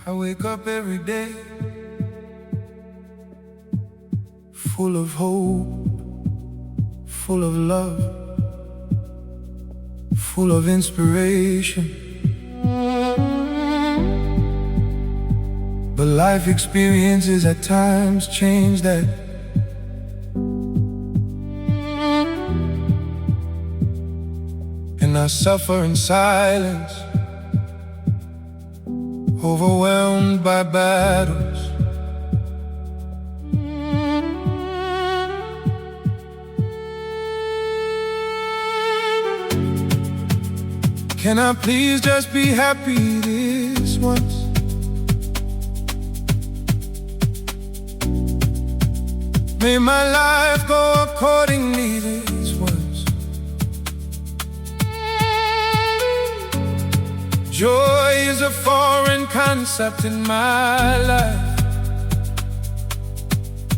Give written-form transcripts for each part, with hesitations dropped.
I wake up every day full of hope, full of love, full of inspiration. But life experiences at times change that. And I suffer in silence, overwhelmed by battles. Can I please just be happy this once? May my life go accordingly this once. Joy is a foreign concept in my life.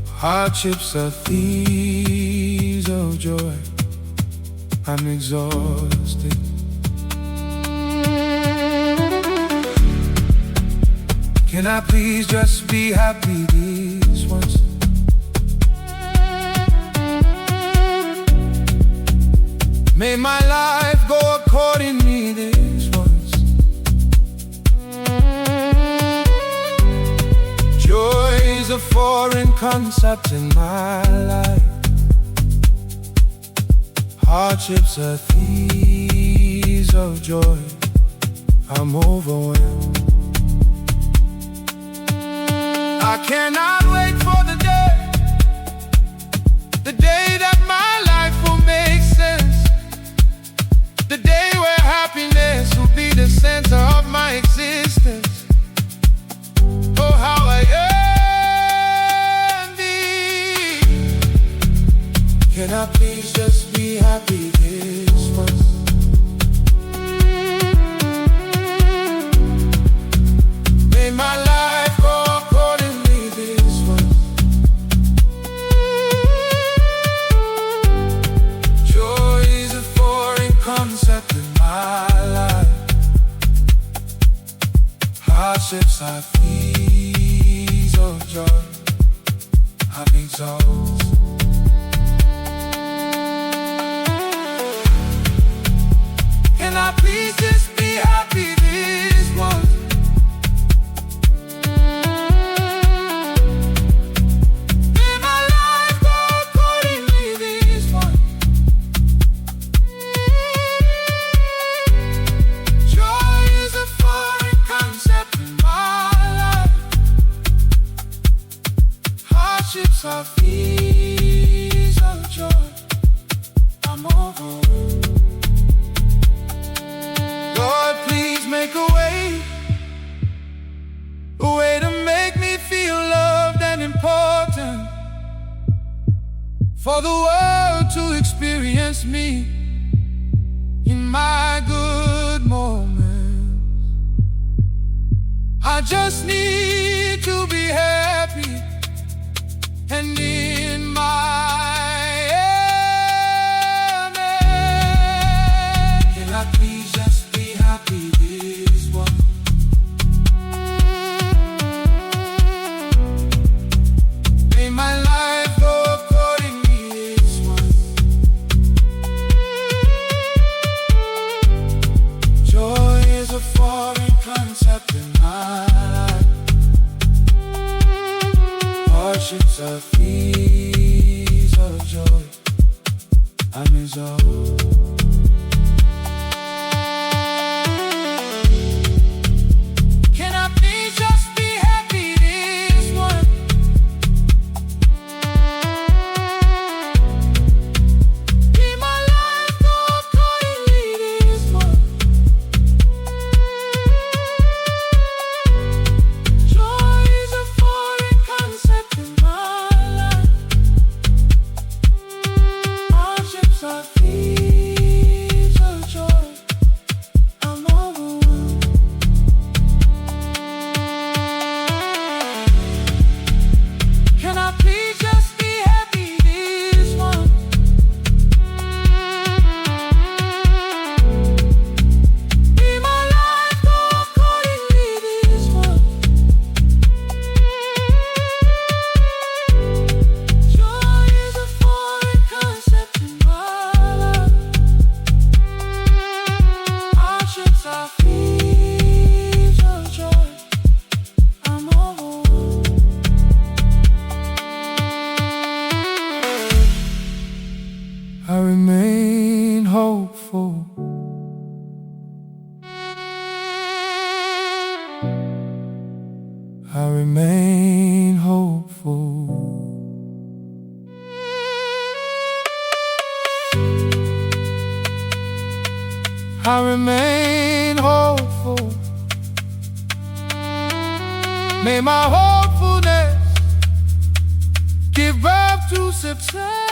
Hardships are thieves of joy. I'm exhausted. Can I please just be happy this once? May my life go accordingly this once. Joy is a foreign concept in my life. Hardships are thieves of joy. I'm overwhelmed. I cannot wait for the day that my life will make sense. The day where happiness will be the center of my existence. Oh, how I yearn thee. Can I please just be happy this once? May my life go accordingly this once. Joy is a foreign concept in my life. Hardships are thieves of joy. I'm exhausted. Can I please just be happy this once? May my life go accordingly this once. Joy is a foreign concept in my life. Hardships are thieves of joy. I'm overwhelmed. Lord, please make a way to make me feel loved and important, for the world to experience me in my good moments. I just need to be happy, and in my amen. Can I please just be happy this one? May my life go accordingly this one. Joy is a foreign concept in my life. Hardships are thieves of joy. I'm exhausted. Can I please just be happy this one? May my life go accordingly this one. Joy is a foreign concept in my life. Hardships are thieves I remain hopeful. I remain hopeful. I remain hopeful. May my hopefulness give birth to success.